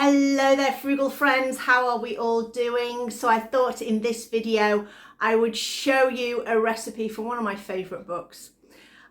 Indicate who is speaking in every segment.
Speaker 1: Hello there, frugal friends. How are we all doing? So I thought in this video I would show you a recipe from one of my favourite books.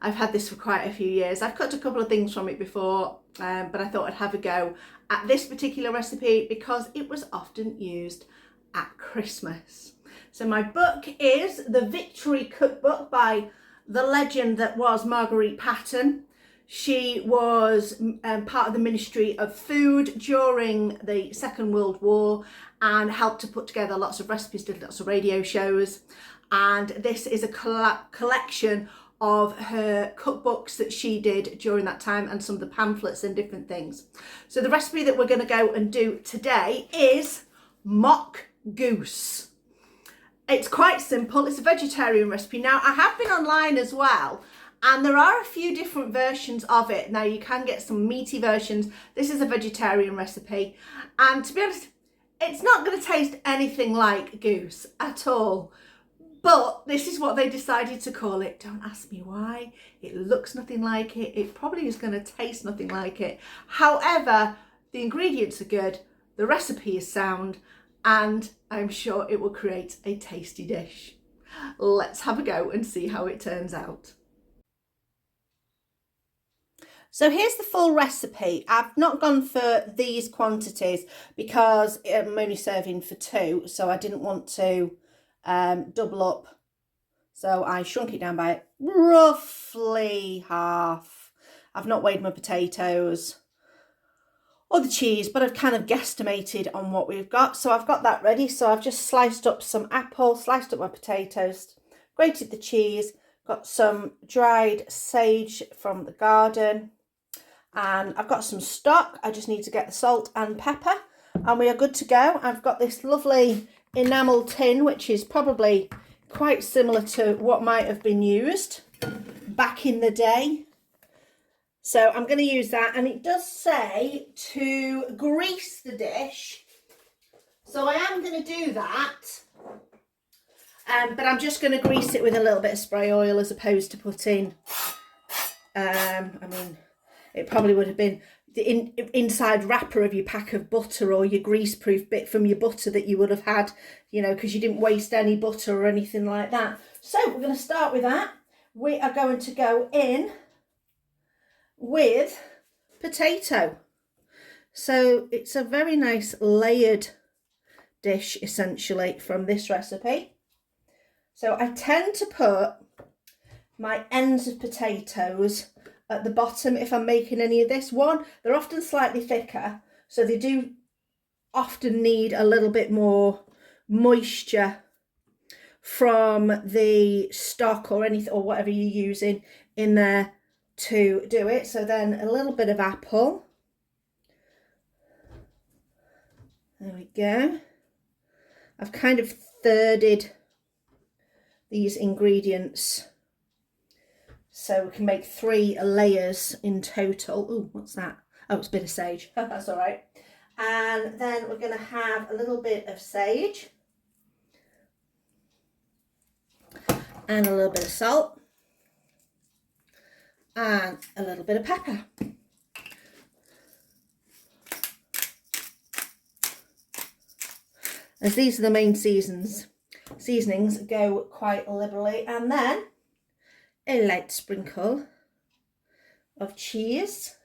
Speaker 1: I've had this for quite a few years. I've cooked a couple of things from it before, but I thought I'd have a go at this particular recipe because it was often used at Christmas. So my book is The Victory Cookbook by the legend that was Marguerite Patten. She was part of the Ministry of Food during the Second World War and helped to put together lots of recipes, did lots of radio shows. And this is a collection of her cookbooks that she did during that time and some of the pamphlets and different things. So the recipe that we're going to go and do today is mock goose. It's quite simple. It's a vegetarian recipe. Now, I have been online as well, and there are a few different versions of it. Now, you can get some meaty versions. This is a vegetarian recipe. And to be honest, it's not going to taste anything like goose at all. But this is what they decided to call it. Don't ask me why. It looks nothing like it. It probably is going to taste nothing like it. However, the ingredients are good. The recipe is sound. And I'm sure it will create a tasty dish. Let's have a go and see how it turns out. So here's the full recipe. I've not gone for these quantities because I'm only serving for two, so I didn't want to double up. So I shrunk it down by roughly half. I've not weighed my potatoes or the cheese, but I've kind of guesstimated on what we've got. So I've got that ready. So I've just sliced up some apple, sliced up my potatoes, grated the cheese, got some dried sage from the garden, and I've got some stock. I just need to get the salt and pepper and we are good to go. I've got this lovely enamel tin, which is probably quite similar to what might have been used back in the day. So I'm going to use that, and it does say to grease the dish. So I am going to do that, but I'm just going to grease it with a little bit of spray oil as opposed to putting, I mean, it probably would have been the inside wrapper of your pack of butter or your grease-proof bit from your butter that you would have had, you know, because you didn't waste any butter or anything like that. So we're going to start with that. We are going to go in with potato. So it's a very nice layered dish essentially from this recipe. So I tend to put my ends of potatoes at the bottom if I'm making any of this. One, they're often slightly thicker, so they do often need a little bit more moisture from the stock or anything or whatever you're using in there to do it. So then a little bit of apple. There we go. I've kind of thirded these ingredients so we can make 3 layers in total. Oh, what's that? Oh, it's a bit of sage. That's all right. And then we're going to have a little bit of sage and a little bit of salt and a little bit of pepper. As these are the main seasonings go quite liberally. And then a light sprinkle of cheese.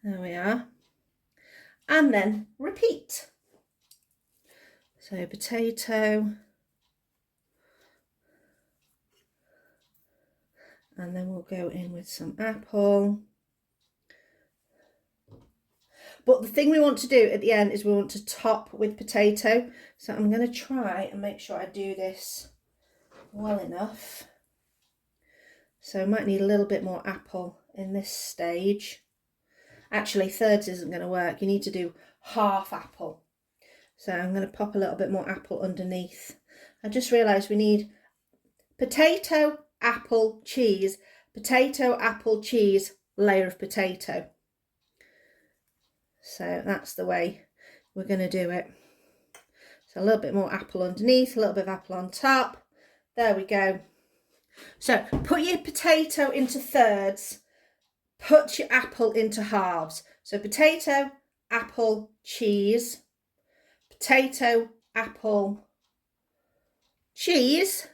Speaker 1: There we are. And then repeat. So potato. And then we'll go in with some apple. But the thing we want to do at the end is we want to top with potato. So I'm going to try and make sure I do this well enough. So I might need a little bit more apple in this stage. Actually, thirds isn't going to work. You need to do half apple. So I'm going to pop a little bit more apple underneath. I just realised we need potato, apple, cheese, potato, apple, cheese, layer of potato. So that's the way we're going to do it. So a little bit more apple underneath, a little bit of apple on top. There we go. So put your potato into thirds, put your apple into halves. So potato, apple, cheese. Potato, apple, cheese.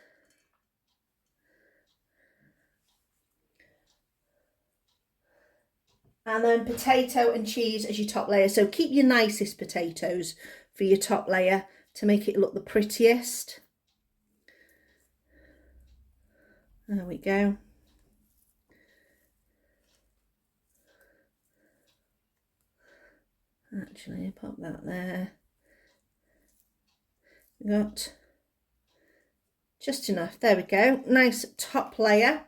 Speaker 1: And then potato and cheese as your top layer. So keep your nicest potatoes for your top layer to make it look the prettiest. There we go. Actually, pop that there. We got just enough. There we go. Nice top layer.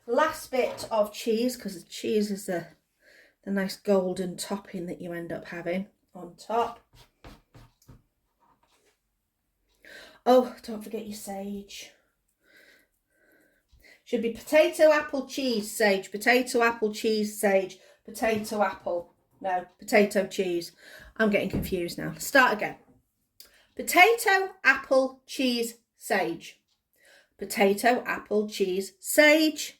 Speaker 1: Last bit of cheese, because the cheese is the nice golden topping that you end up having on top. Oh, don't forget your sage. Should be potato, apple, cheese, sage. Potato, apple, cheese, sage. Potato, apple. No, potato, cheese. I'm getting confused now. Start again. Potato, apple, cheese, sage. Potato, apple, cheese, sage.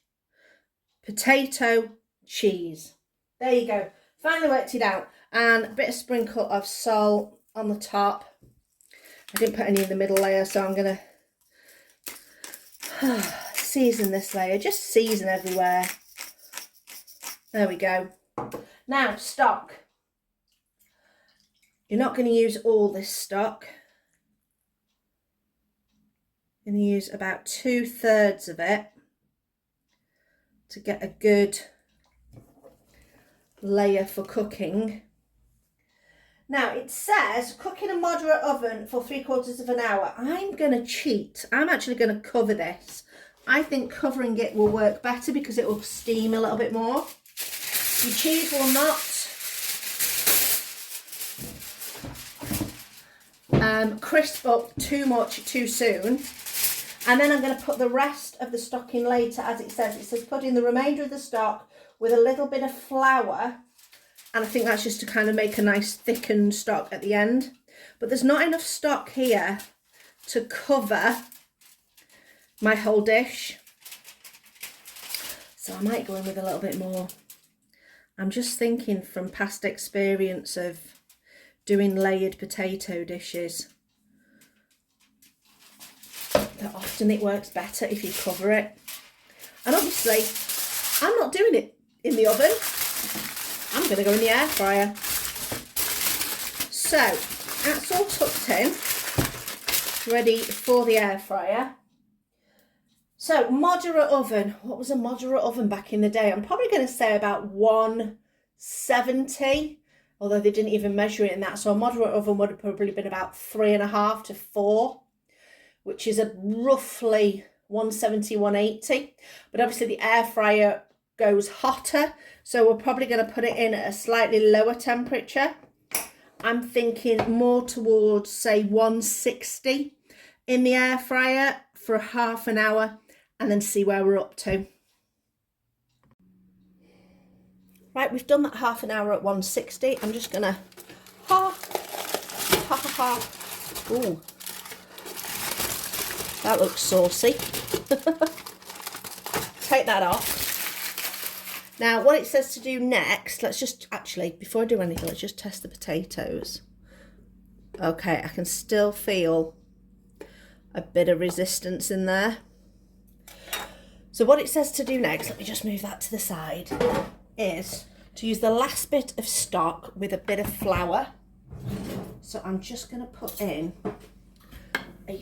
Speaker 1: Potato, cheese. There you go. Finally worked it out. And a bit of sprinkle of salt on the top. I didn't put any in the middle layer, so I'm going to season this layer. Just season everywhere. There we go. Now, stock. You're not going to use all this stock. You're going to use about 2/3 of it to get a good layer for cooking. Now it says cook in a moderate oven for 3/4 of an hour. I'm going to cheat. I'm actually going to cover this. I think covering it will work better because it will steam a little bit more. Your cheese will not crisp up too much too soon. And then I'm going to put the rest of the stock in later, as it says. It says put in the remainder of the stock with a little bit of flour. And I think that's just to kind of make a nice thickened stock at the end. But there's not enough stock here to cover my whole dish. So I might go in with a little bit more. I'm just thinking from past experience of doing layered potato dishes, that often it works better if you cover it. And obviously, I'm not doing it in the oven. I'm going to go in the air fryer. So, that's all tucked in, ready for the air fryer. So, moderate oven. What was a moderate oven back in the day? I'm probably going to say about 170, although they didn't even measure it in that. So, a moderate oven would have probably been about 3.5 to 4. Which is a roughly 170, 180. But obviously the air fryer goes hotter, so we're probably going to put it in at a slightly lower temperature. I'm thinking more towards, say, 160 in the air fryer for half an hour and then see where we're up to. Right, we've done that half an hour at 160. I'm just going to Ooh. That looks saucy. Take that off. Now, what it says to do next, let's just, actually, before I do anything, let's just test the potatoes. Okay, I can still feel a bit of resistance in there. So what it says to do next, let me just move that to the side, is to use the last bit of stock with a bit of flour. So I'm just going to put in a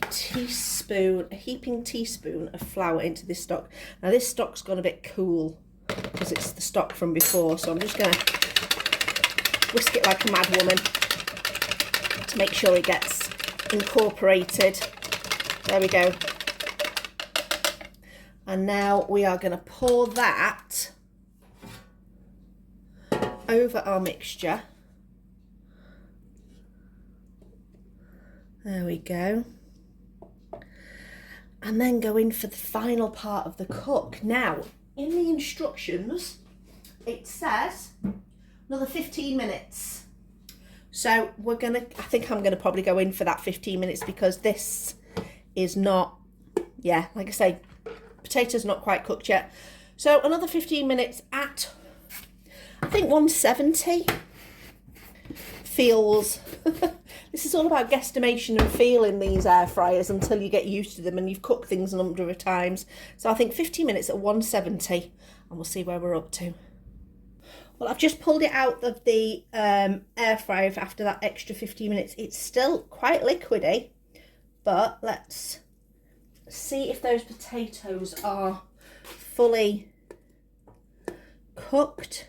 Speaker 1: heaping teaspoon of flour into this stock. Now this stock's gone a bit cool because it's the stock from before, so I'm just going to whisk it like a mad woman to make sure it gets incorporated. There we go. And now we are going to pour that over our mixture. There we go. And then go in for the final part of the cook. Now, in the instructions, it says another 15 minutes. So I think I'm gonna probably go in for that 15 minutes because this is not, yeah, like I say, potatoes not quite cooked yet. So another 15 minutes at, I think 170. feels. This is all about guesstimation and feeling these air fryers until you get used to them and you've cooked things a number of times. So I think 50 minutes at 170 and we'll see where we're up to. Well, I've just pulled it out of the air fryer after that extra 15 minutes. It's still quite liquidy, but let's see if those potatoes are fully cooked.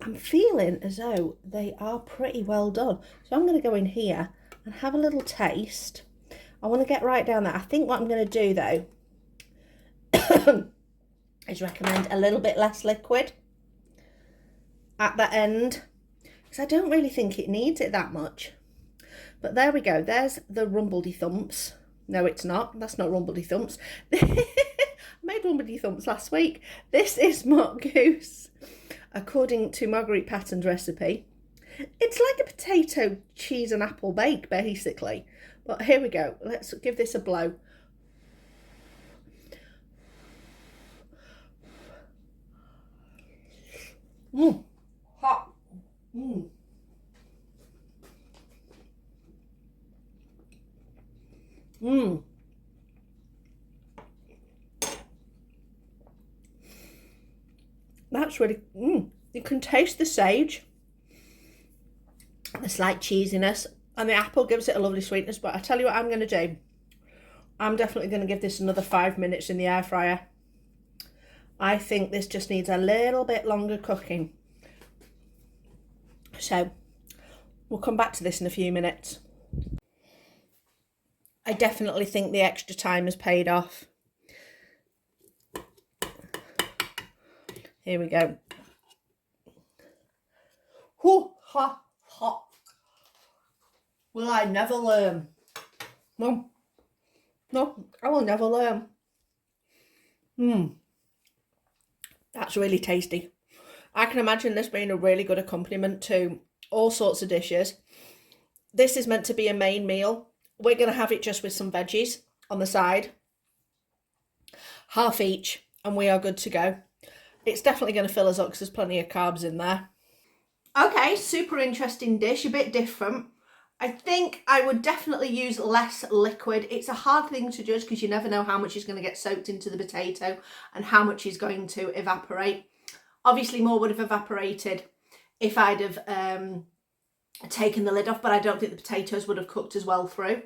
Speaker 1: I'm feeling as though they are pretty well done. So I'm going to go in here and have a little taste. I want to get right down there. I think what I'm going to do though is recommend a little bit less liquid at the end, because I don't really think it needs it that much. But there we go. There's the rumbledy thumps. No, it's not. That's not rumbledy thumps. I made rumbledy thumps last week. This is Goose, according to Marguerite Patten's recipe. It's like a potato, cheese and apple bake, basically. But here we go. Let's give this a blow. Hot. That's really, you can taste the sage, the slight cheesiness, and the apple gives it a lovely sweetness. But I tell you what I'm going to do. I'm definitely going to give this another 5 minutes in the air fryer. I think this just needs a little bit longer cooking. So we'll come back to this in a few minutes. I definitely think the extra time has paid off. Here we go. Whoo, hot, hot. Will I never learn? No, I will never learn. That's really tasty. I can imagine this being a really good accompaniment to all sorts of dishes. This is meant to be a main meal. We're going to have it just with some veggies on the side. Half each, and we are good to go. It's definitely going to fill us up because there's plenty of carbs in there. Okay, super interesting dish, a bit different. I think I would definitely use less liquid. It's a hard thing to judge because you never know how much is going to get soaked into the potato and how much is going to evaporate. Obviously more would have evaporated if I'd have taken the lid off, but I don't think the potatoes would have cooked as well through.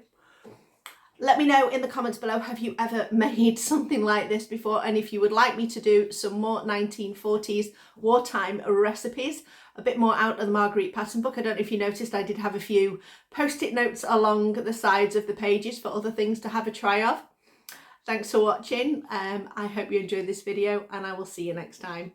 Speaker 1: Let me know in the comments below, have you ever made something like this before? And if you would like me to do some more 1940s wartime recipes, a bit more out of the Marguerite Patten book. I don't know if you noticed, I did have a few post-it notes along the sides of the pages for other things to have a try of. Thanks for watching. I hope you enjoyed this video and I will see you next time.